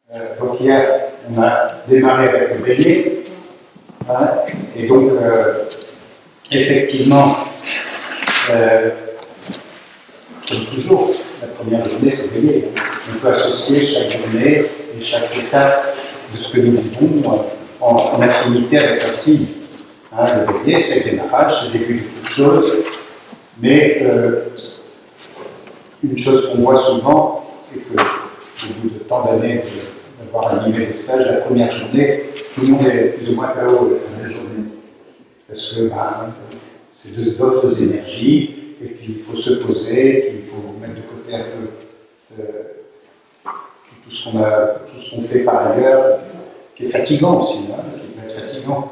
Donc hier, on a démarré avec le bélier. Hein, et donc, effectivement, comme toujours, la première journée, c'est bélier. On peut associer chaque journée et chaque étape de ce que nous vivons en affinité avec un signe. Hein, le bélier, c'est le démarrage, c'est le début de toute chose. Mais une chose qu'on voit souvent, c'est que, au bout de tant d'années d'avoir animé des stages, la première journée, tout le monde est plus ou moins KO la fin de la journée. Parce que c'est d'autres énergies, et puis il faut se poser, puis il faut mettre de côté un peu tout ce qu'on fait par ailleurs, qui est fatigant aussi, hein, qui peut être fatigant.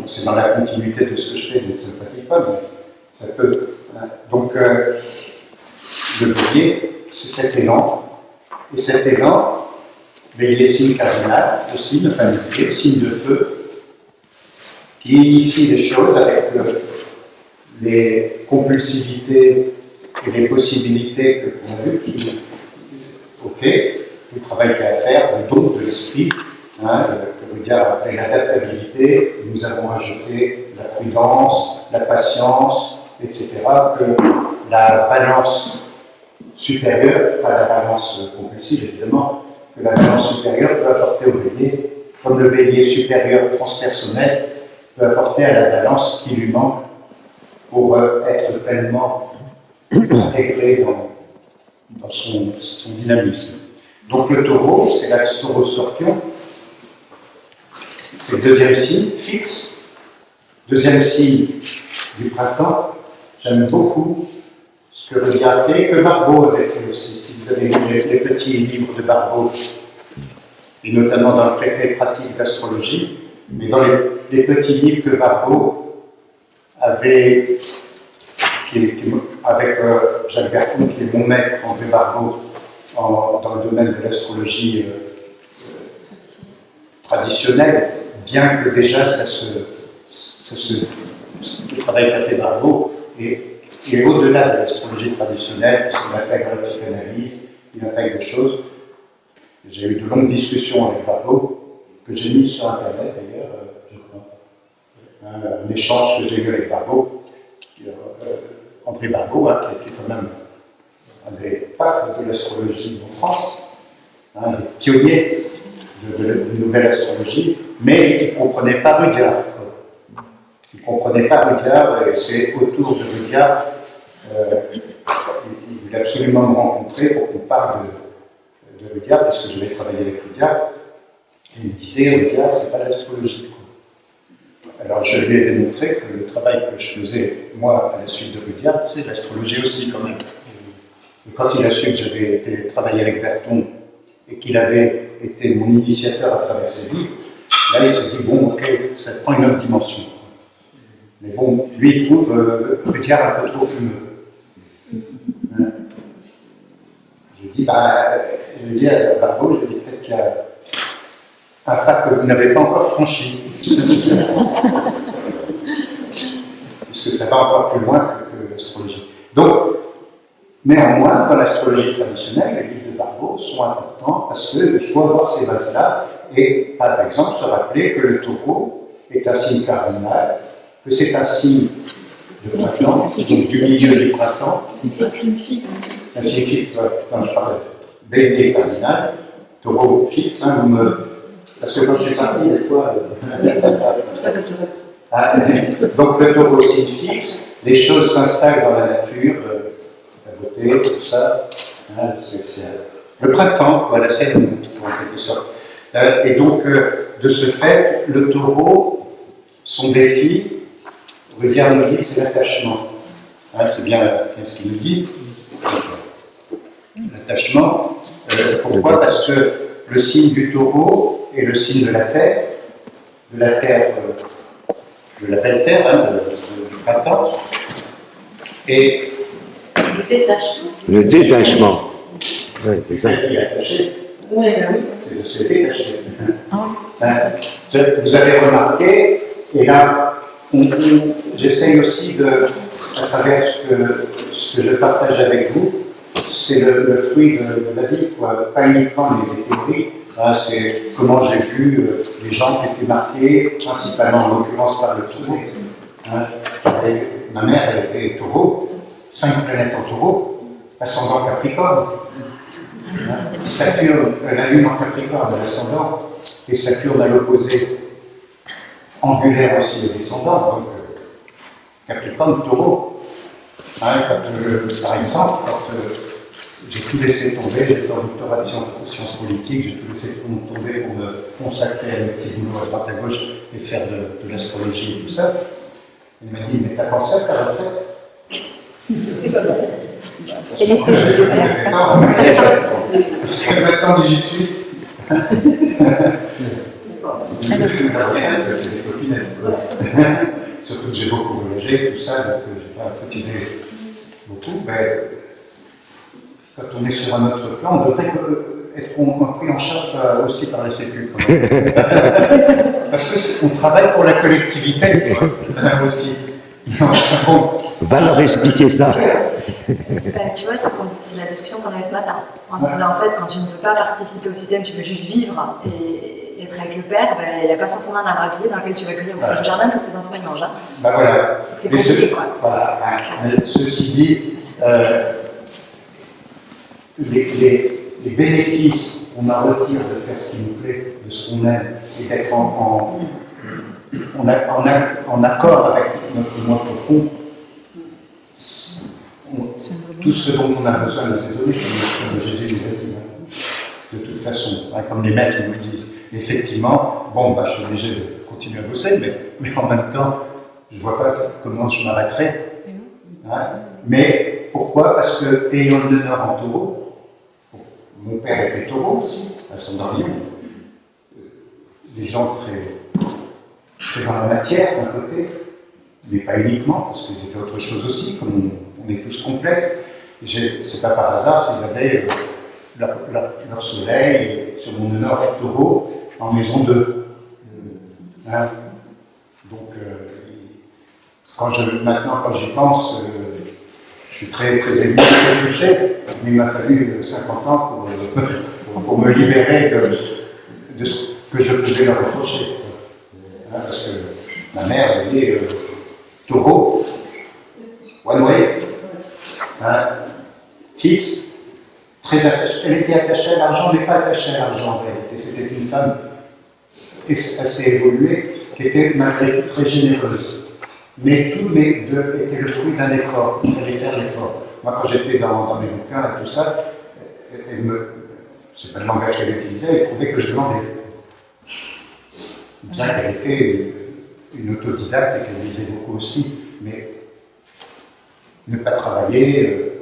C'est dans la continuité de ce que je fais, donc ça ne fatigue pas, mais ça peut. Hein. Donc, le bélier, c'est cet élan, et cet élan, mais il est signe cardinal aussi, le familier, signe de feu, qui initie les choses avec les compulsivités et les possibilités que l'on a vues, qui, ok, le travail qu'il y a à faire, le don de l'esprit, hein, que veut dire après l'adaptabilité, nous avons ajouté la prudence, la patience, etc., que la balance supérieure, pas la balance compulsive évidemment, que la balance supérieure peut apporter au bélier, comme le bélier supérieur transpersonnel peut apporter à la balance qui lui manque pour être pleinement intégré dans son dynamisme. Donc le taureau, c'est l'axe taureau-scorpion, c'est le deuxième signe, fixe, deuxième signe du printemps. J'aime beaucoup ce que Rudyard a fait, que Barbeau avait fait aussi. Si vous avez lu les petits livres de Barbeau, et notamment dans le traité pratique d'astrologie, mais dans les petits livres que Barbeau avait, avec Jacques Berton, qui est mon maître, André Barbeau, dans le domaine de l'astrologie traditionnelle, bien que déjà le travail qu'a fait Barbeau est au-delà de l'astrologie traditionnelle, il intègre la psychanalyse, il intègre des choses. J'ai eu de longues discussions avec Barbeau, que j'ai mis sur Internet d'ailleurs, je crois. Un échange que j'ai eu avec Barbeau, André Barbeau, hein, qui était quand même un des papes de l'astrologie en France, un des pionniers de nouvelle astrologie, mais il ne comprenait pas Rudyard. Il ne comprenait pas Rudyard, et c'est autour de Rudyard, il voulait absolument me rencontrer pour qu'on parle de Rudyard, parce que je vais travailler avec Rudyard. Et il me disait, Rudyard, c'est pas l'astrologie. Alors je lui ai démontré que le travail que je faisais, moi, à la suite de Rudyard, c'est l'astrologie aussi, quand même. Et quand il a su que j'avais été travailler avec Berton, et qu'il avait été mon initiateur à travers ses livres, là il s'est dit, bon, ok, ça prend une autre dimension. Mais bon, lui il trouve Rudyard un peu trop fumeux. Hein? Je dis, je dis à Barbeau, je dis peut-être qu'il y a un pas que vous n'avez pas encore franchi. Puisque ça va encore plus loin que l'astrologie. Donc, néanmoins, dans l'astrologie traditionnelle, les livres de Barbeau sont importants parce qu'il faut avoir ces bases-là et, par exemple, se rappeler que le taureau est un signe cardinal, que c'est un signe de printemps, donc du milieu du printemps. Un signe fixe. Un signe fixe, ouais. Non, je parlais bélier cardinal, taureau fixe, hein, parce que quand je suis parti, des fois. C'est pour ça que tu donc le taureau signe fixe, les choses s'installent dans la nature. La beauté, tout ça, hein, c'est le printemps, voilà, c'est une en quelque sorte. Et donc, de ce fait, le taureau, son défi, Rudyard nous dit, c'est l'attachement. Hein, c'est bien ce qu'il nous dit. L'attachement. Pourquoi? Parce que le signe du taureau est le signe de la terre, de la belle terre, hein, du printemps. Et le détachement. Le détachement. Oui, c'est ça. C'est qui est attaché. Oui, oui. C'est de se détacher. Vous avez remarqué, et là, j'essaye aussi à travers ce que je partage avec vous, c'est le fruit de la vie, quoi. Pas uniquement les théories, C'est comment j'ai vu les gens qui étaient marqués, principalement en l'occurrence par le taureau. Ma mère, elle était taureau, 5 planètes en taureau, ascendant Capricorne. Saturne, la lune en Capricorne, l'ascendant, et Saturne à l'opposé, angulaire aussi le descendant, donc Capricorne, taureau. Par exemple, quand j'ai tout laissé tomber, j'étais en doctorat de sciences politiques, j'ai tout laissé tomber pour me consacrer à mes petits boulots à droite à gauche et faire de l'astrologie et tout ça. Il m'a dit, mais t'as pensé à ta retraite? Elle était parce que maintenant que j'y suis, c'est des copinettes. Surtout que j'ai beaucoup voyagé, tout ça, donc j'ai pas cotisé beaucoup. Mais quand on est sur un autre plan, on devrait être pris en charge aussi par la Sécu. Parce qu'on travaille pour la collectivité aussi. Bon. Va leur expliquer ça. Tu vois, c'est la discussion qu'on avait ce matin. En fait, quand tu ne veux pas participer au système, tu veux juste vivre et être avec le père, il n'y a pas forcément un arbre à piller dans lequel tu vas cueillir au fond du jardin pour que tes enfants y mangent. Hein. Voilà. C'est compliqué, quoi. Voilà. Ceci dit, les bénéfices qu'on en retire de faire ce qui nous plaît, de ce qu'on aime, et d'être en accord avec notre moi profond, tout ce dont on a besoin de ces données, comme Jésus nous a dit, de toute façon, comme les maîtres nous disent, effectivement, je suis obligé de continuer à bosser, mais en même temps, je ne vois pas comment je m'arrêterai. Mais pourquoi? Parce que ayant le honneur en taureau, mon père était taureau aussi, ascendant Lion, des gens très dans la matière d'un côté, mais pas uniquement, parce que c'était autre chose aussi, comme on est tous complexes. C'est pas par hasard s'ils avaient leur soleil sur mon honneur taureau en maison 2. Donc, maintenant, quand j'y pense, je suis très ému, très touché, mais il m'a fallu 50 ans pour me libérer de ce que je pouvais leur reprocher. Parce que ma mère, elle est taureau, one way, fixe, très attachée. Elle était attachée à l'argent, mais pas attachée à l'argent en réalité. C'était une femme assez évoluée, qui était malgré tout très généreuse. Mais tous les deux étaient le fruit d'un effort. Il fallait faire l'effort. Moi, quand j'étais dans mes bouquins et tout ça, c'est pas le langage qu'elle utilisait, elle trouvait que je demandais. Bien qu'elle était une autodidacte et qu'elle lisait beaucoup aussi, mais ne pas travailler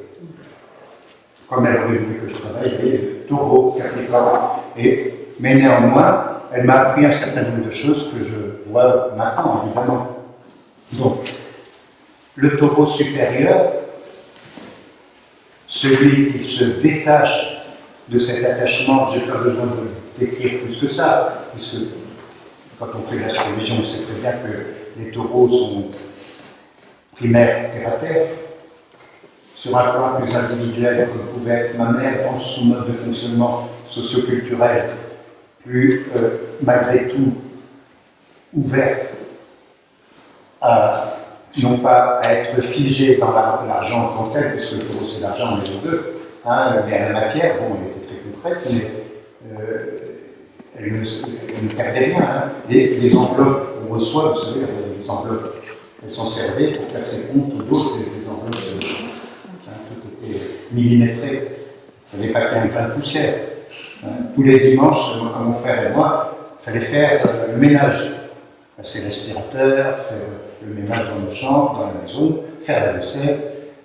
comme elle aurait voulu que je travaille, c'est taureau, Capricorne. Mais néanmoins, elle m'a appris un certain nombre de choses que je vois maintenant, évidemment. Donc, le taureau supérieur, celui qui se détache de cet attachement, je n'ai pas besoin de décrire plus que ça, puisque quand on fait l'astrologie, on sait très bien que les taureaux sont primaires terre-à-terre. Sur un plan plus individuel, comme pouvait être ma mère dans son mode de fonctionnement socio-culturel, plus malgré tout ouverte à non pas à être figée dans l'argent en tant que tel, puisque le taureau c'est l'argent, on est les deux, mais à la matière, bon, elle était très concrète, mais elle ne perdait rien. Les enveloppes qu'on reçoit, vous savez, les enveloppes, elles sont servies pour faire ses comptes ou d'autres, des enveloppes, tout était millimétré. Il ne fallait pas qu'il y ait un plein de poussière. Tous les dimanches, comme mon frère et moi, il fallait faire le ménage. Passer l'aspirateur, faire le ménage dans nos chambres, dans la maison, faire la vaisselle.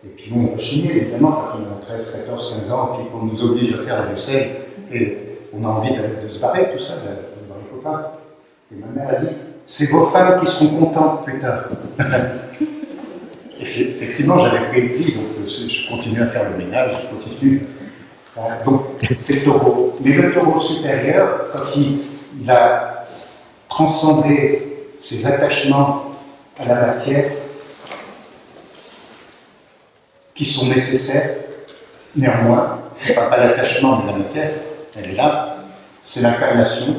Et puis nous, on rechignait, évidemment, quand on a 13, 14, 15 ans, et puis qu'on nous oblige à faire la vaisselle, et on a envie de se barrer, tout ça, de voir les copains. Et ma mère a dit, c'est vos femmes qui seront contentes plus tard. Effectivement, j'avais pris le pli, donc je continue à faire le ménage, je continue. Donc, c'est le taureau. Mais le taureau supérieur, quand il a transcendé ses attachements à la matière, qui sont nécessaires, néanmoins, enfin pas l'attachement mais la matière, elle est là, c'est l'incarnation.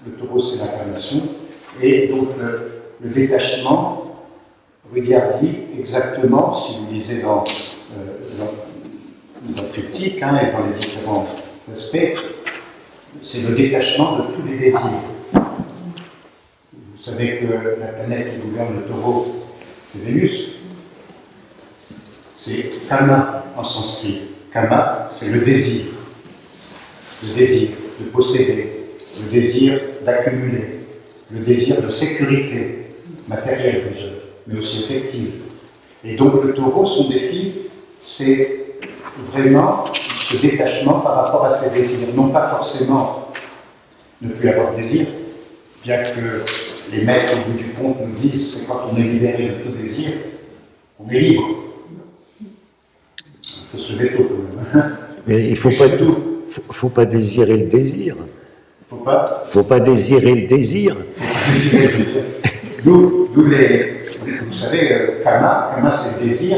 Le taureau, c'est l'incarnation. Et donc, le détachement, Rudyard dit exactement, si vous lisez dans le triptyque et dans les différents aspects, c'est le détachement de tous les désirs. Vous savez que la planète qui gouverne le taureau, c'est Vénus. C'est Kama en sanskrit. Kama, c'est le désir. Le désir de posséder, le désir d'accumuler, le désir de sécurité matérielle déjà, mais aussi affective. Et donc le taureau, son défi, c'est vraiment ce détachement par rapport à ses désirs. Non pas forcément ne plus avoir de désir, bien que les maîtres au bout du compte nous disent c'est quand on est libéré de tout désir, on est libre. Il faut se lever tôt quand même. Mais il ne faut pas désirer le désir. Faut pas désirer le désir. D'où vous savez, Kama c'est le désir,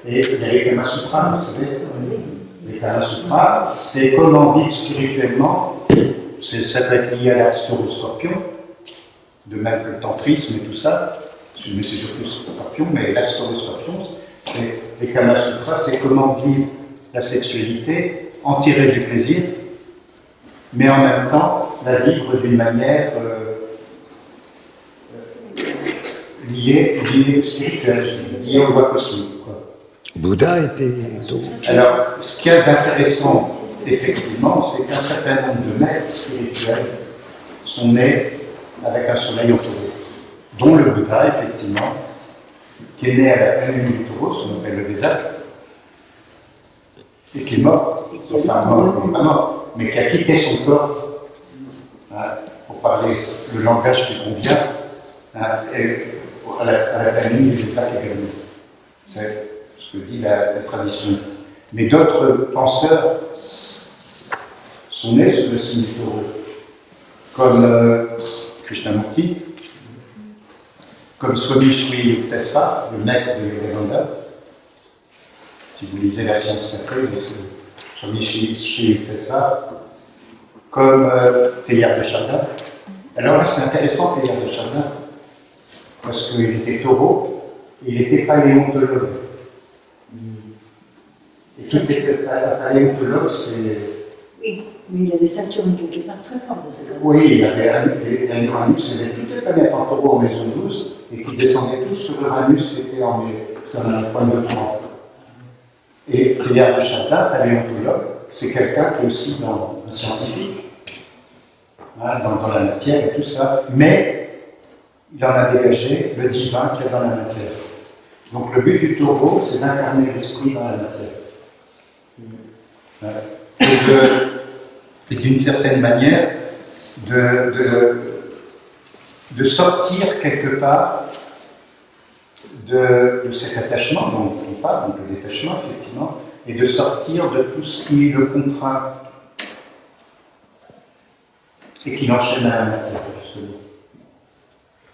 et il y a les Kama Sutras, vous savez. Les Kama Sutras, c'est comment vivre spirituellement, ça peut être lié à l'action du scorpion, de même que le tantrisme et tout ça, mais c'est surtout le scorpion, mais l'action du scorpion, c'est les Kama Sutras, c'est comment vivre la sexualité, en tirer du plaisir, mais en même temps la vivre d'une manière liée spirituelle, liée aux lois cosmiques. Bouddha était taureau. Alors, ce qu'il y a d'intéressant, effectivement, c'est qu'un certain nombre de maîtres spirituels sont nés avec un soleil en taureau, dont le Bouddha, effectivement, qui est né à la pleine lune du taureau, ce qu'on appelle le Vésak, et qui est mort, enfin mort, mais qui a quitté son corps, pour parler le langage qui convient, et à la famille du Vésak également. C'est ce que dit la tradition. Mais d'autres penseurs sont nés sous le signe du taureau, comme Krishnamurti, comme Swami Sri Yukteswar, le maître de Yogananda. Si vous lisez la science sacrée, c'est Swami Sri Yukteswar, comme Teilhard de Chardin. Alors là, c'est intéressant, Teilhard de Chardin, parce qu'il était taureau et il n'était pas paléontologue. Et qui était paléontologue, c'est. Oui, mais il y a des Saturnes quelque part très forts de cette année. Oui, il y avait un Uranus, il y avait toutes les planètes en taureau en maison 12 et qui descendaient tous sur Uranus qui était dans un point de temps. Et Teilhard de Chardin, paléontologue, c'est quelqu'un qui est aussi un scientifique, dans la matière et tout ça, mais il en a dégagé le divin qu'il y a dans la matière. Donc le but du taureau, c'est d'incarner l'esprit dans la matière. Et d'une certaine manière, de sortir quelque part de cet attachement dont on parle, donc le détachement effectivement, et de sortir de tout ce qui le contraint et qui l'enchaîne à la matière, justement.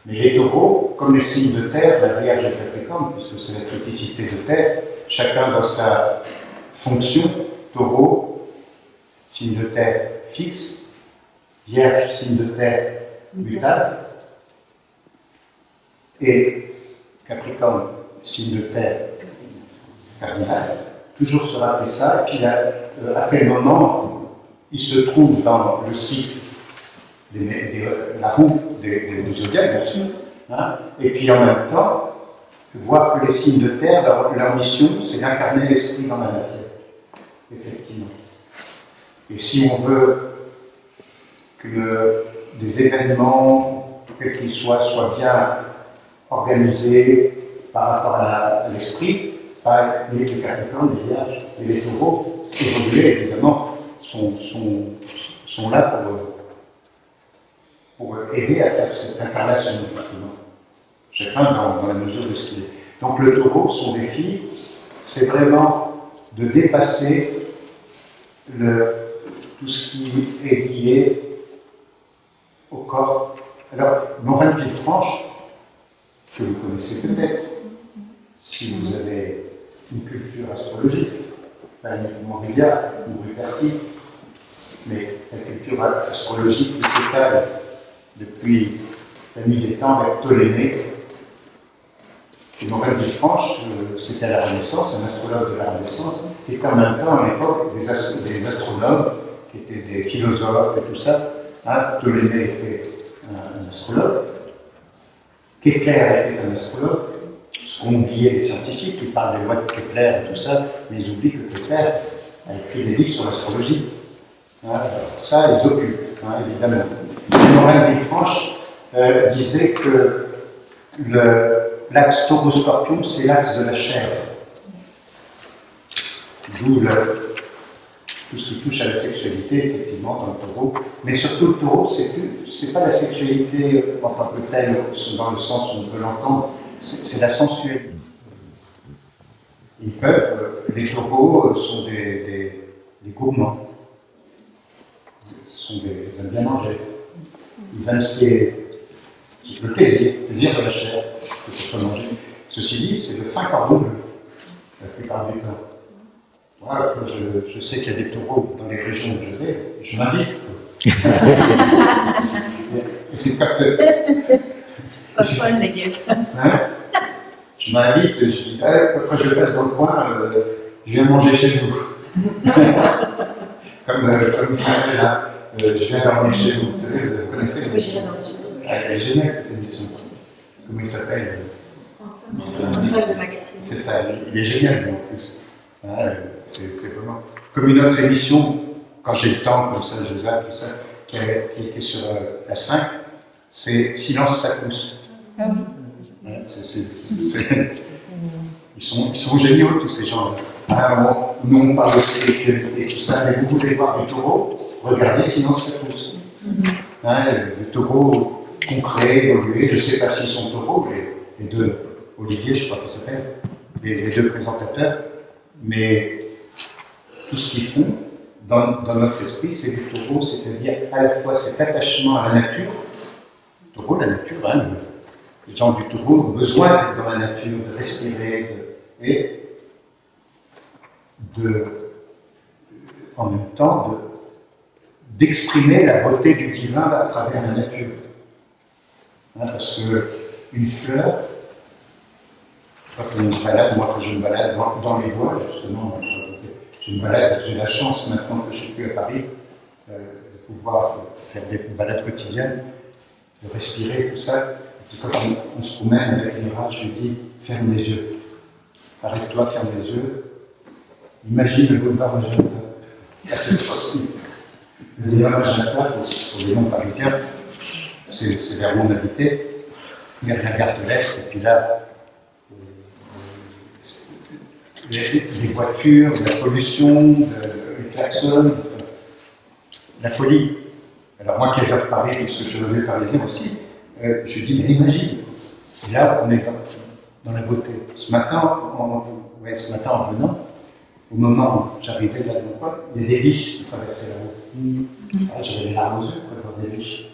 Mais les taureaux, comme les signes de terre, la Vierge et le Capricorne, puisque c'est la triplicité de terre, chacun dans sa fonction, taureau, signe de terre fixe, Vierge, signe de terre mutable, et Capricorne, signe de terre cardinal, toujours se rappeler ça, et puis à quel moment il se trouve dans le cycle, la roue du zodiaque, bien sûr, et puis en même temps, voir que les signes de terre, leur mission, c'est d'incarner l'esprit dans la matière. Effectivement. Et si on veut que des événements, quels qu'ils soient bien organisés par rapport à l'esprit, les Capricornes, les Vierges et les Taureaux, évoluer évidemment, sont là pour aider à faire cette incarnation, justement. Chacun dans la mesure de ce qu'il est. Donc le Taureau, son défi, c'est vraiment de dépasser tout ce qui est lié au corps. Alors, Maureen Villefranche, que vous connaissez peut-être, si vous avez une culture astrologique, pas uniquement Rivia ou Ruperti, mais la culture astrologique qui s'étale depuis la nuit des temps avec Ptolémée. Et Maurel Villefranche, c'était à la Renaissance, un astrologue de la Renaissance, qui était en même temps à l'époque des astronomes, qui étaient des philosophes et tout ça. Ptolémée était un astrologue, Kepler était un astrologue, ce qu'on oubliait les scientifiques qui parlent des lois de Kepler et tout ça, mais ils oublient que Kepler a écrit des livres sur l'astrologie. Alors ça, ils occupent, évidemment. Maurel Villefranche disait que l'axe taureau-scorpion, c'est l'axe de la chair. D'où tout ce qui touche à la sexualité, effectivement, dans le taureau. Mais surtout, le taureau, c'est pas la sexualité en tant que telle, dans le sens où on peut l'entendre, c'est la sensualité. Les taureaux sont des gourmands. Ils aiment bien manger. Ils aiment ce qui est le plaisir de la chair, que ce soit manger. Ceci dit, c'est le fin cordon bleu, la plupart du temps. Voilà, je sais qu'il y a des taureaux dans les régions où je vais, je m'invite. Pas folle, les gars. Je m'invite, je dis, quand je passe dans le coin, je viens manger chez vous. comme vous savez là, je viens dormir chez vous, vous savez, vous connaissez. Oui, j'ai dormi. Elle est géniale cette émission. Comment il s'appelle Antoine de Maxime. C'est ça, il est génial lui en plus. C'est vraiment. Comme une autre émission, quand j'ai le temps, comme ça, je zappe, tout ça, qui était sur la 5, c'est Silence, ça pousse. Ils sont géniaux, tous ces gens-là. Nous, on parle de spiritualité, tout ça, mais vous voulez voir du taureau, regardez Silence, ça pousse. Le taureau concret, évolué, je ne sais pas s'ils sont taureaux, les deux, Olivier, je crois qu'ils s'appellent, les deux présentateurs, mais tout ce qu'ils font dans notre esprit, c'est du taureau, c'est-à-dire à la fois cet attachement à la nature, le taureau, la nature, les gens du taureau ont besoin d'être dans la nature, de respirer, et en même temps d'exprimer la beauté du divin à travers la nature. Parce qu'une fleur, quand on se balade, moi quand je me balade dans les bois, justement, je me balade, j'ai la chance maintenant que je ne suis plus à Paris, de pouvoir faire des balades quotidiennes, de respirer, tout ça. Et quand on se promène avec l'irage, je lui dis, ferme les yeux. Arrête-toi, ferme les yeux. Imagine le boulevard Magenta. C'est possible. Le boulevard Magenta, pour les non-parisiens, c'est vers où on habitait. Il y a la gare de l'Est, et puis là, les voitures, la pollution, les klaxons, la folie. Alors moi qui adore Paris, puisque je suis revenu parisien aussi, je dis, mais imagine, et là on est dans la beauté. Ce matin, en venant, au moment où j'arrivais là dans le coin, il y a des biches qui traversaient la route. J'avais les larmes aux yeux pour voir des biches.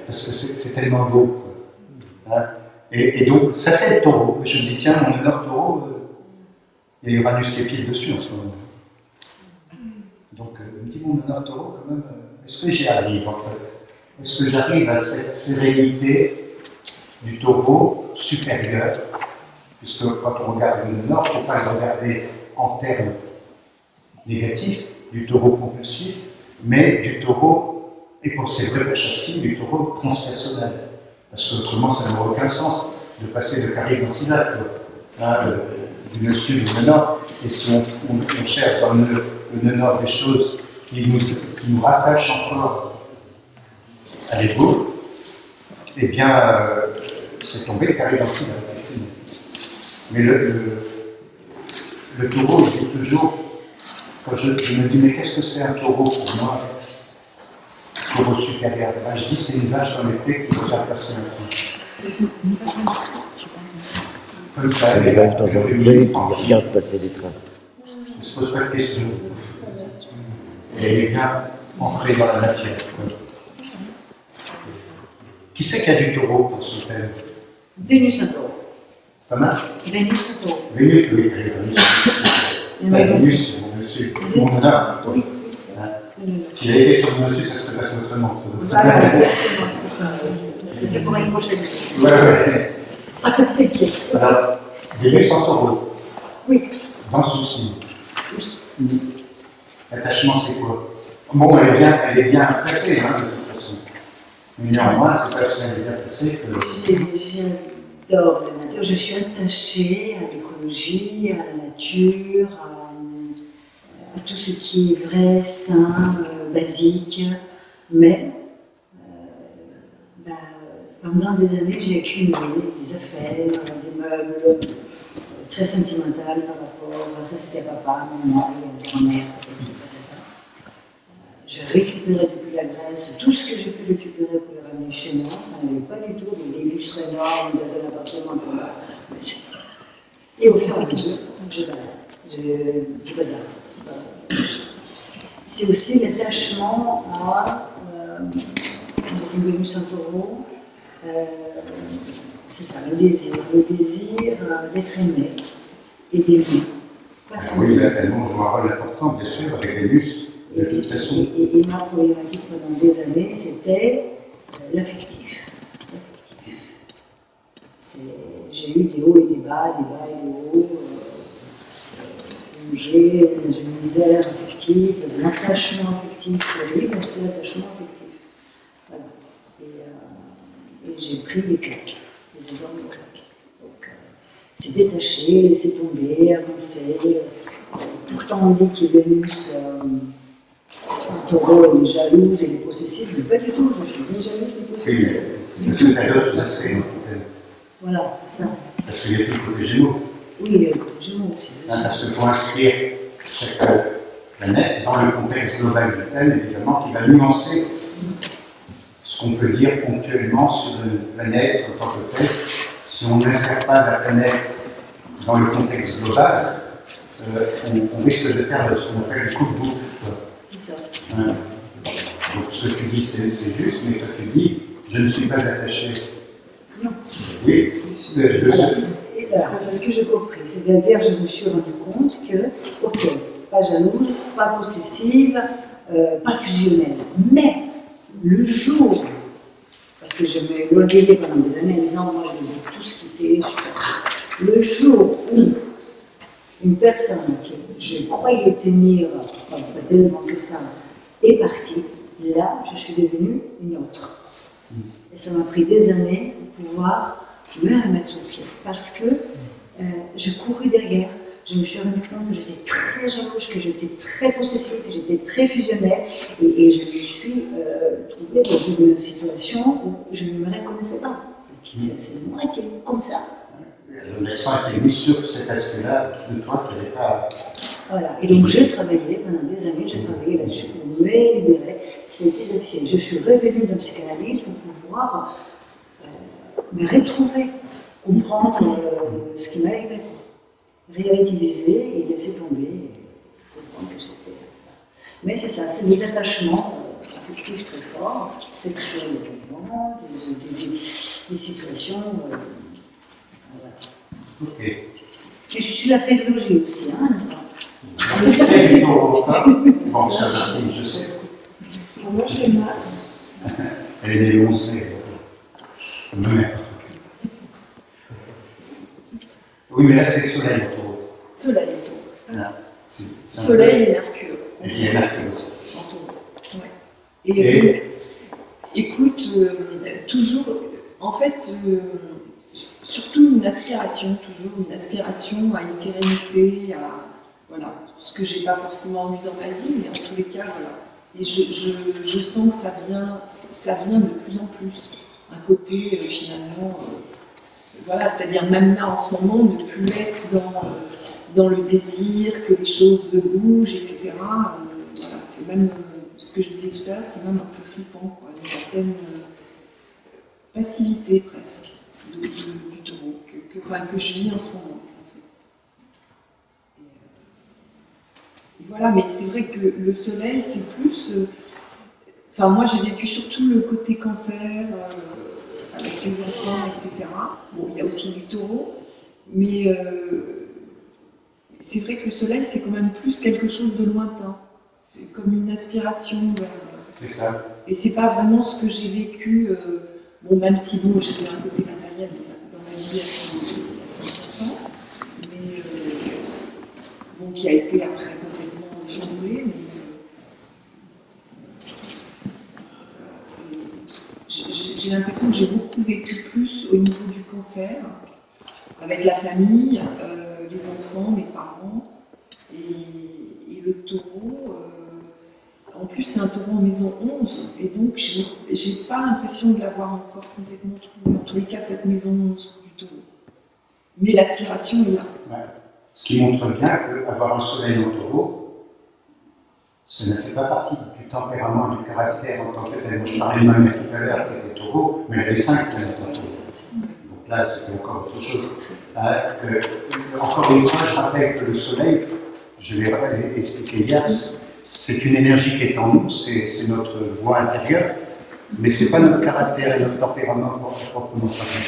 Parce que c'est tellement beau. Et donc, ça c'est le taureau. Je me dis, tiens, mon honneur taureau, il y a Uranus qui est pile dessus en ce moment. Donc, je me dis, mon honneur taureau, quand même, est-ce que j'y arrive en fait? Est-ce que j'arrive à cette sérénité du taureau supérieur? Puisque quand on regarde le nord, il ne faut pas le regarder en termes négatifs, du taureau compulsif, mais du taureau, et pour c'est vrai pour chaque signe, du taureau transpersonnel. Parce qu'autrement, ça n'aurait aucun sens de passer de Carré dans Sinac, du nœud sud au nœud nord. Et si on cherche dans le nœud nord des choses qui nous rattachent encore à l'ego, eh bien, c'est tombé le Carré dans Sinac. Mais le taureau, je dis toujours, quand je me dis, mais qu'est-ce que c'est un taureau pour moi? Taureau supérieur. Là, je dis, c'est une vache dans les plaies qui doit passer un coup. Comme ça, les vaches dans un pré qui regardent passer des trains. Ne se pose pas de questions. Et elle est bien ancrée dans la matière. Qui c'est qui a du taureau pour ce thème? Vénus en taureau. Pas mal? Vénus en taureau. Vénus, oui, Vénus. Vénus, Mon honneur. le nœud S'il avait été sur le dessus, ça serait passé autrement. Voilà, exactement, c'est ça. Et c'est pour une prochaine. Ouais. T'inquiète. Alors, Vénus en taureau. Oui. Dans le souci. L'attachement, c'est quoi? Bon, elle est bien placée, hein, de toute façon. Mais néanmoins, c'est pas parce qu'elle est bien placée que. J'adore la nature. Je suis attachée à l'écologie, à la nature, à tout ce qui est vrai, sain, basique. Mais pendant des années, j'ai accumulé des affaires, des meubles très sentimentales par rapport à ça, c'était papa, maman, grand-mère, j'ai récupéré depuis la Grèce tout ce que j'ai pu récupérer pour le ramener chez moi. Ça n'avait pas du tout des lustres énormes dans un appartement comme là. Et au fur et à mesure, je bazarde. C'est aussi l'attachement à une Vénus en taureau. C'est ça, le désir d'être aimé et d'aimer. Oui, là, elle joue un rôle important, bien sûr, avec Vénus, de toute façon. Et ma problématique pendant des années, c'était l'affectif. J'ai eu des hauts et des bas et des hauts, plongé dans une misère affective, dans un attachement affectif terrible, mais c'est l'attachement affectif. Voilà. Et j'ai pris les claques, les énormes claques. Donc, c'est détaché, laisser tomber, avancer. Pourtant, on dit que Vénus en taureau, elle est jalouse, elle est possessive, mais pas du tout, je suis ni jalouse ni possessive. C'est parce que la dot, ça serait. Voilà, c'est ça. Parce qu'il y a tout le côté Gémeaux. Oui, il y a le côté Gémeaux aussi. Parce qu'il faut inscrire chaque planète dans le contexte global du thème, évidemment, qui va nuancer ce qu'on peut dire ponctuellement sur une planète en tant que telle. Si on n'insère pas la planète dans le contexte global, on risque de faire ce qu'on appelle le coup de boucle. C'est ça. Donc ce que tu dis, c'est juste, mais toi tu dis, je ne suis pas attaché. Non. Oui, Voilà, c'est ce que j'ai compris. C'est-à-dire, je me suis rendu compte que, ok, pas jalouse, pas possessive, pas fusionnelle. Mais le jour, parce que je me l'orgueillais pendant des années en disant, moi je les ai tous quittés, le jour où une personne que je croyais tenir, pas tellement que ça, est partie, là, je suis devenue une autre. Et ça m'a pris des années pour pouvoir me remettre sur pied. Parce que je courais derrière, je me suis rendu compte que j'étais très jalouse, que j'étais très possessive, que j'étais très fusionnelle. Et je me suis trouvée dans une situation où je ne me reconnaissais pas. C'est moi qui est comme ça. L'accent a été mis sur cet aspect-là de toi qui n'avait pas. Voilà. Et donc j'ai travaillé pendant des années, j'ai travaillé là-dessus pour me libérer. C'était difficile. Je suis revenue dans la psychanalyse pour pouvoir me retrouver, comprendre ce qui m'arrivait, relativiser et laisser tomber, et comprendre que c'était. Mais c'est ça, c'est des attachements affectifs très forts, sexuels également, des situations. Voilà. Ok. Et je suis la fédologie aussi, hein, n'est-ce pas? Bon, ça, je sais. Moi, je l'ai Mars. Elle est née le 11 mai. Ma mère. Oui, mais là, c'est le soleil en taureau. Soleil en taureau. Voilà. Soleil et Mercure. Et il y a Mercure aussi. En taureau. Ouais. Et donc, écoute, toujours, en fait, surtout une aspiration, toujours une aspiration à une sérénité, à voilà, ce que j'ai pas forcément eu dans ma vie, mais en tous les cas, voilà. Et je sens que ça vient de plus en plus. Un côté finalement, voilà, c'est-à-dire même là en ce moment, ne plus être dans le désir que les choses bougent, etc. Voilà, c'est même ce que je disais tout à l'heure, c'est même un peu flippant, quoi, une certaine passivité presque du taureau que je vis en ce moment. Et voilà, mais c'est vrai que le soleil, c'est plus. Enfin, moi, j'ai vécu surtout le côté cancer, avec les enfants, etc. Bon, il y a aussi du taureau, mais c'est vrai que le soleil, c'est quand même plus quelque chose de lointain. C'est comme une aspiration vers. C'est ça. Et c'est pas vraiment ce que j'ai vécu. Bon, même si bon, j'ai eu un côté matériel dans ma vie assez important, mais bon, qui a été après complètement chamboulé. Mais j'ai l'impression que j'ai beaucoup vécu plus au niveau du cancer, avec la famille, les enfants, mes parents, et le taureau. En plus, c'est un taureau en maison 11, et donc j'ai pas l'impression de l'avoir encore complètement trouvé. En tous les cas, cette maison 11 du taureau. Mais l'aspiration est là. Ouais. Ce qui montre bien qu'avoir un soleil en taureau, ça ne fait pas partie du tempérament et du caractère en tant que tel. Moi, je parlais de ma mère tout à l'heure qui était taureau, mais elle avait 5 planètes en taureau. Donc là, c'était encore autre chose. Encore une fois, je rappelle que le soleil, je l'ai expliqué hier, c'est une énergie qui est en nous, c'est notre voix intérieure, mais ce n'est pas notre caractère et notre tempérament proprement parlé.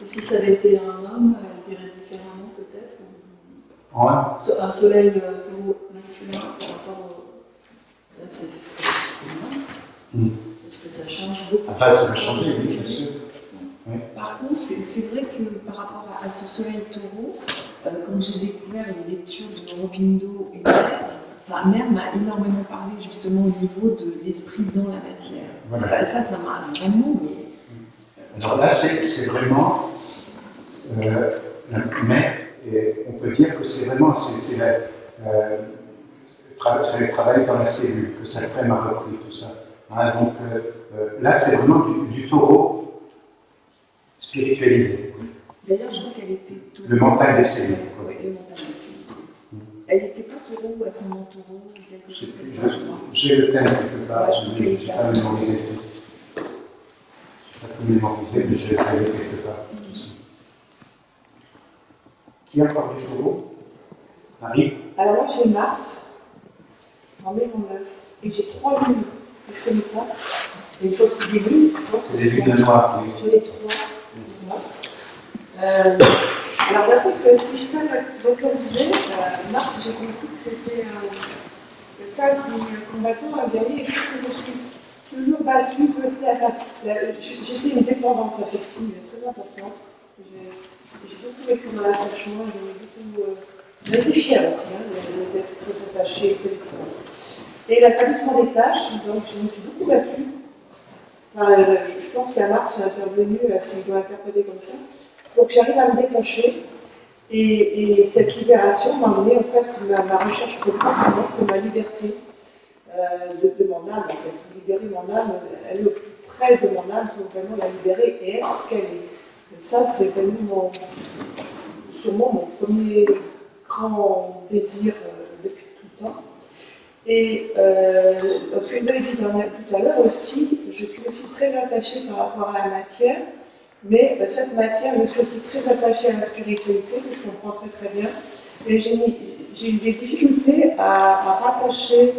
Et si ça avait été un homme, elle dirait différemment peut-être. Ouais. Un soleil taureau masculin par rapport au. Là, c'est Est-ce que ça change beaucoup? Après, ça va changer, oui, bien sûr. Oui. Par contre, c'est vrai que par rapport à ce soleil taureau, quand j'ai découvert les lectures de Aurobindo et Mère m'a énormément parlé justement au niveau de l'esprit dans la matière. Voilà. Ça m'a vraiment. Mais... Alors là, c'est vraiment la mère, et on peut dire que c'est vraiment c'est le travail dans la cellule, que ça m'a repris tout ça. Hein, donc là, c'est vraiment du taureau spiritualisé. D'ailleurs, je crois qu'elle était taureau. Le mental des cellules. Oui, le mental des cellules. Elle n'était pas taureau ou ascendant taureau ou quelque chose comme ça, je crois. J'ai le thème quelque part, je n'ai pas mémorisé. Je n'ai pas tout mémorisé, mais je l'ai quelque part. Qui a encore du taureau? Marie? Alors moi j'ai Mars en maison 9 et j'ai 3 lunes que je ne connais pas. Et il faut que c'est des lunes, je pense. C'est des lunes noires, oui. J'en ai 3. Alors d'après ce que si je peux vocaliser, Mars, j'ai compris que c'était le cas du combattant a gagné et que je me suis toujours battue j'étais une dépendance affective très importante. J'ai beaucoup vécu dans l'attachement, j'ai été fière aussi, d'être très attachée. Et il a fallu que je m'en détache, donc je me suis beaucoup battue. Enfin, je pense qu'à Mars, c'est intervenu, si je dois interpréter comme ça. Donc j'arrive à me détacher. Et cette libération m'a amené, en fait, ma recherche profonde, souvent, c'est ma liberté de mon âme, en fait. Libérer mon âme, elle est au plus près de mon âme pour vraiment la libérer et être ce qu'elle est. Et ça, c'est vraiment sûrement mon premier grand désir depuis tout le temps. Et ce que vous avez dit tout à l'heure aussi, je suis aussi très attachée par rapport à la matière. Mais cette matière, je suis aussi très attachée à la spiritualité, que je comprends très très bien. Et j'ai eu des difficultés à rattacher,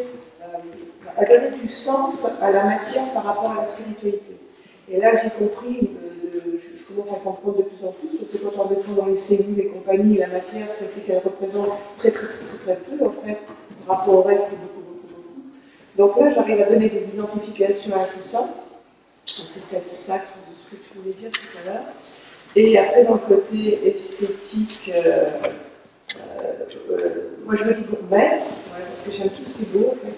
à donner du sens à la matière par rapport à la spiritualité. Et là, j'ai compris, je commence à comprendre de plus en plus, parce que quand on descend dans les cellules et compagnie, la matière, c'est qu'elle représente très très très très peu, en fait, par rapport au reste, beaucoup. Donc là, j'arrive à donner des identifications à tout ça. Donc c'est peut-être ça que je voulais dire tout à l'heure. Et après, dans le côté esthétique, moi je me dis gourmette, parce que j'aime tout ce qui est beau, en fait.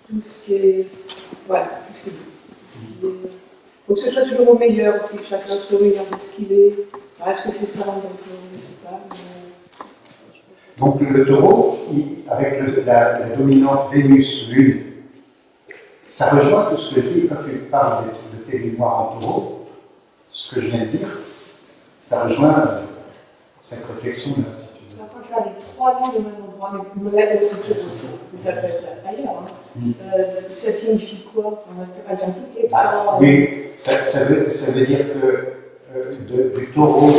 Tout ce qui est. Voilà, tout ce qui est beau. Faut que ce soit toujours au meilleur aussi, que chacun sourit dans ce qu'il est. Alors, est-ce que c'est ça? Donc, je ne sais pas. Donc le taureau, avec la dominante Vénus-Lune, ça rejoint tout ce que je dis quand tu parles de tes mémoires en taureau, ce que je viens de dire, ça rejoint cette réflexion-là, si tu veux. Après, faire les 3 noms au même endroit, mais là, elles sont toutes ça peut être ailleurs. Ça signifie quoi? Elles ont toutes les 3. Oui, ça veut dire que du taureau,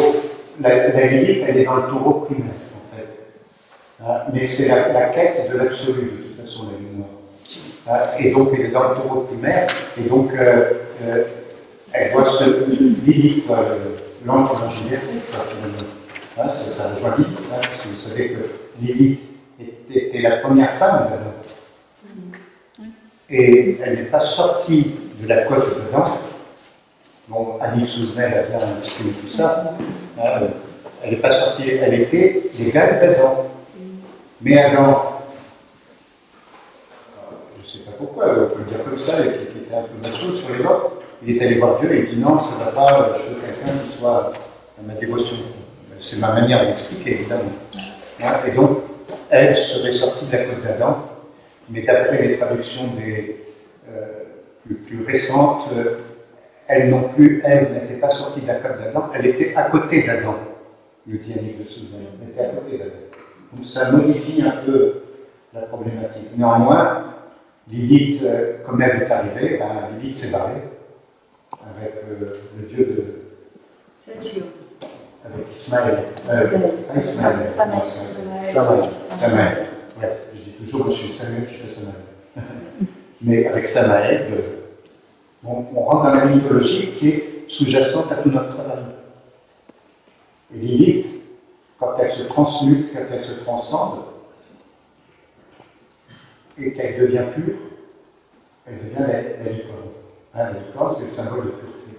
la limite, elle est dans le taureau primaire, en fait. Mais c'est la quête de l'absolu, de toute façon, la mémoire. Et donc elle est dans le taureau primaire, et donc elle doit se Lilith, l'ange imaginaire, ça rejoint Lilith, parce que vous savez que Lilith était la première femme d'Adam. Et elle n'est pas sortie de la côte d'Adam. Bon, Annick Souzenel a bien expliqué tout ça. Elle n'est pas sortie, elle était l'égale d'Adam. Mais Adam, je ne sais pas pourquoi, on peut le dire comme ça, et qui était un peu macho sur les bords, il est allé voir Dieu et il dit non, ça ne va pas, je veux quelqu'un qui soit à ma dévotion. C'est ma manière d'expliquer, évidemment. Et donc, elle serait sortie de la côte d'Adam, mais d'après les traductions plus récentes, elle non plus, elle n'était pas sortie de la côte d'Adam, elle était à côté d'Adam, le dit Annick de Souzenel, elle était à côté d'Adam. Donc ça modifie un peu la problématique. Néanmoins, Lilith, comme elle est arrivée, Lilith s'est barrée avec le dieu de... Saturne. Avec Ismaël. Samaël. Ouais, je dis toujours que je suis Samuel, je fais Samaël. Mais avec Samaël, on rentre dans la mythologie qui est sous-jacente à tout notre travail. Et Lilith, quand elle se transmute, quand elle se transcende, et qu'elle devient pure, elle devient la licorne. La licorne, c'est le symbole de pureté.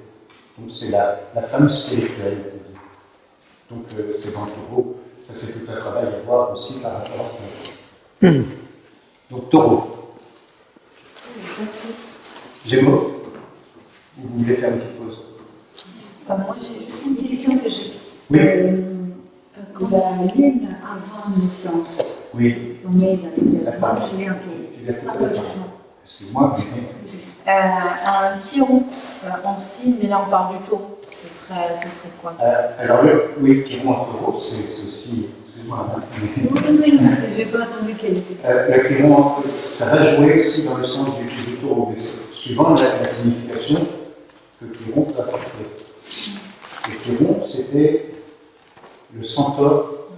Donc c'est la femme spirituelle. Donc c'est dans le taureau. Ça, c'est tout un travail à voir aussi par rapport à ça. Donc taureau. Gémeaux. Ou vous voulez faire une petite pause? Moi, j'ai juste une question que j'ai. Oui. Quand la lune avant la naissance, Oui. on est dans les D'accord. je l'ai un peu. Tu l'as coupé. Excuse-moi, mais... Un chiron en signe, mais là on parle du taureau. Ça serait quoi? Alors, oui, Chiron en taureau, c'est aussi. Excuse-moi. Oui, j'ai pas entendu quelle était. Le Chiron, ça va jouer aussi dans le sens du taureau, mais suivant la signification que Chiron peut apporter. Et Chiron, c'était le centaure,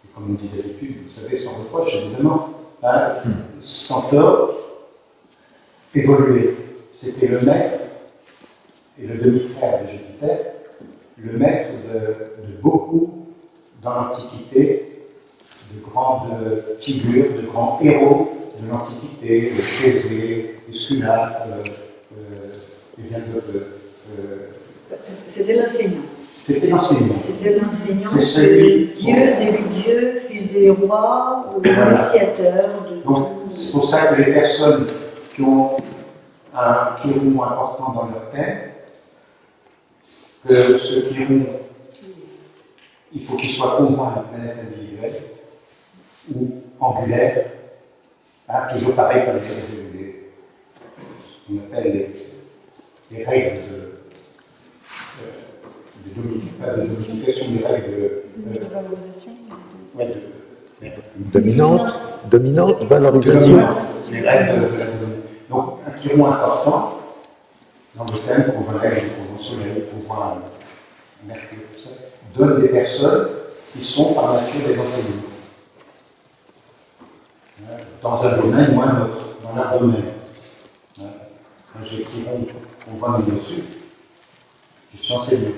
et comme on dit d'habitude, vous savez, sans reproche, évidemment, centaure évolué. C'était le maître et le demi-frère de Jupiter, le maître de beaucoup dans l'Antiquité, de grandes figures, de grands héros de l'Antiquité, Thésée, Esculape, et bien d'autres. C'était l'enseignant. C'était l'enseignant. C'était l'enseignant, C'est celui Dieu des huit dieux, fils des rois, l'initiateur de Donc, c'est pour ça que les personnes qui ont un chiron important dans leur thème, que ce chiron, il faut qu'il soit conjoint à une planète individuelle ou angulaire, toujours pareil comme ce qu'on appelle les règles pas de dominication, des règles de valorisation. Dominante, valorisation. Les règles de la domination. Donc, un chiron important, dans le thème, qu'on va règle pour Soleil, pour voir Mercure, tout ça, donne des personnes qui sont par nature des enseignants. Dans un domaine ou un autre, dans leur domaine. Quand j'ai chiron, on voit mon dessus, je suis enseignant.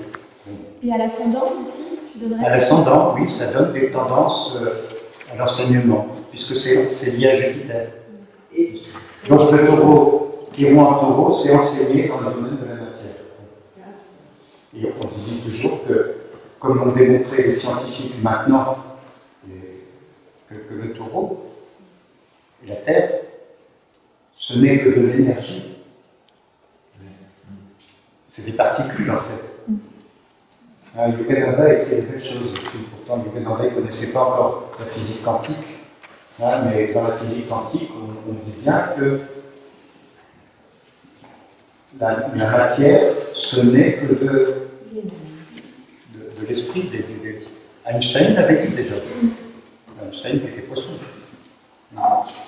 Et à l'ascendant aussi, tu donnerais? À l'ascendant, oui, ça donne des tendances à l'enseignement, puisque c'est lié à Jupiter. Donc le taureau, chiron en taureau, c'est enseigné dans le domaine de la matière. Et on dit toujours que, comme l'ont démontré les scientifiques maintenant, que le taureau et la Terre, ce n'est que de l'énergie. C'est des particules en fait. Yogananda écrit des belles choses. Pourtant, Yogananda ne connaissait pas encore la physique quantique. Mais dans la physique quantique, on dit bien que la matière, ce n'est que de l'esprit. Einstein l'avait dit déjà. Einstein était poisson.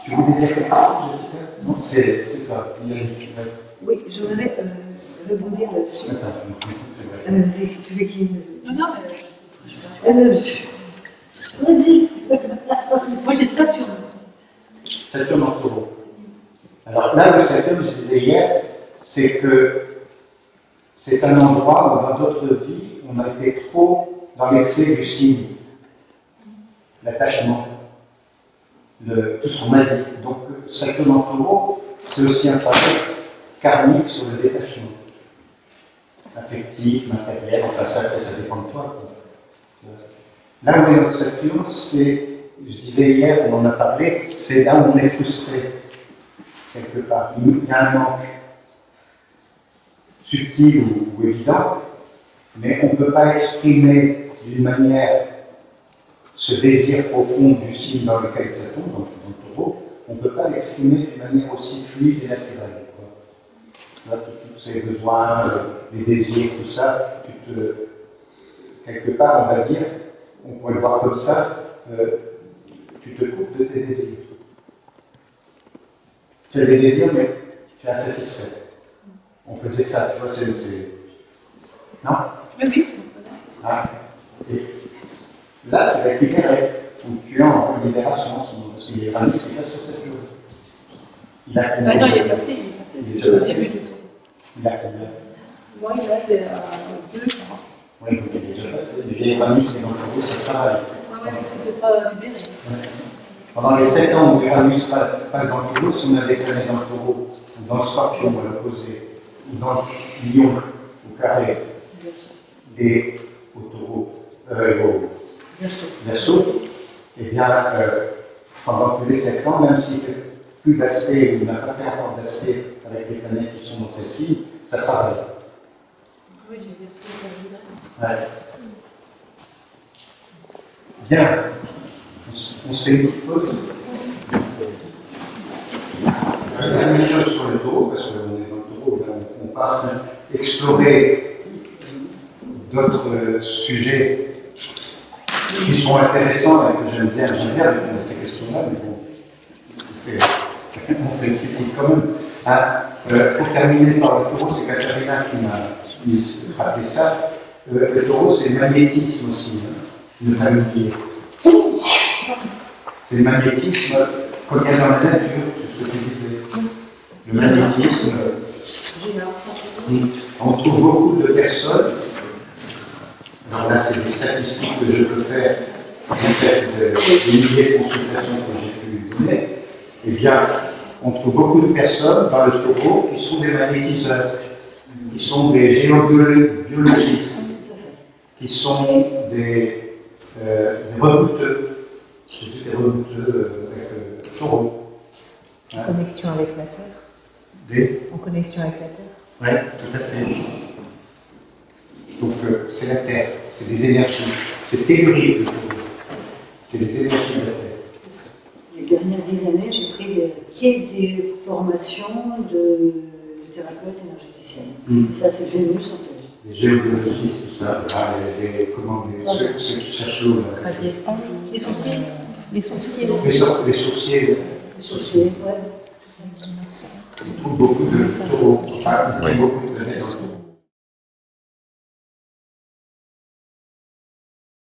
Tu voulais dire quelque chose, Jessica? Non, c'est pas. Oui, je voudrais rebondir là-dessus. Tu veux qu'il me... Non, mais. Vas-y. Moi j'ai Saturne. Saturne en taureau. Alors là, le Saturne, je disais hier, c'est que c'est un endroit où dans d'autres vies, on a été trop dans l'excès du signe, l'attachement. tout ce qu'on m'a dit. Donc, Saturne en taureau, c'est aussi un travail karmique sur le détachement. Affectif, matériel, enfin ça dépend de toi. Là où est notre Saturne, c'est, je disais hier, on en a parlé, c'est là où on est frustré, quelque part. Il y a un manque subtil ou évident, mais on ne peut pas exprimer d'une manière ce désir profond du signe dans lequel ça tombe, dans le taureau, on ne peut pas l'exprimer d'une manière aussi fluide et naturelle. Là, tous ces besoins, les désirs, tout ça, quelque part, on va dire, on pourrait le voir comme ça, tu te coupes de tes désirs. Tu as des désirs, mais tu es insatisfait. On peut dire ça, tu vois, c'est... Non? Oui. Ah. Et là, tu vas te libérer, ou tu es en libération en ce moment, parce qu'il y a un qui est là sur cette chose. Il a combien? Non, il est passé, Il est déjà passé. du tout. Il a combien? Moi, il a 2, je crois. Oui, donc il est déjà passé. Le vieil Uranus qui est dans le taureau, c'est pareil. Oui, parce que c'est pas libéré. Ouais. Pendant les 7 ans où Uranus passe dans le taureau, si on avait plané dans le taureau, ou dans le scorpion à l'opposé, ou dans le lion au carré, et au taureau, au verseau, eh bien, pendant tous les 7 ans, même s'il ne fait plus d'aspect, ou n'a pas fait encore d'aspect avec les planètes qui sont dans celle-ci, ça travaille. Oui, je vais dire ça, Ouais. Bien. On se fait une petite pause. Je vais terminer sur le taureau, parce qu'on est dans le taureau, on part explorer d'autres sujets qui sont intéressants et que j'aime bien répondre à ces questions-là, mais bon, on fait une critique quand même. Pour terminer par le taureau, c'est Katharina qui m'a rappelé ça. Le taureau, c'est le magnétisme aussi, ne pas l'oublier. C'est le magnétisme, comme il y a dans la nature, c'est ce que je disais. Le magnétisme, on trouve beaucoup de personnes, alors là c'est des statistiques que je peux faire, en fait, des milliers de consultations que j'ai pu donner, eh bien, on trouve beaucoup de personnes dans le taureau qui sont des magnétiseurs, qui sont des géobiologistes, qui sont des rebouteux. C'est des rebouteux avec taureau. En connexion avec la Terre. En connexion avec la Terre. Oui, tout à fait. Donc, c'est la Terre, c'est des énergies, c'est tellurique le taureau. C'est des énergies de la Terre. Les dernières années, j'ai pris des formations de thérapeute énergéticienne. Ça, c'est Vénus en fait. Les géobiologistes, tout ça, ceux qui cherchent l'eau. Les sourciers. Les sourciers. Les sourciers, ouais. On trouve beaucoup de taureaux, enfin, beaucoup de planètes.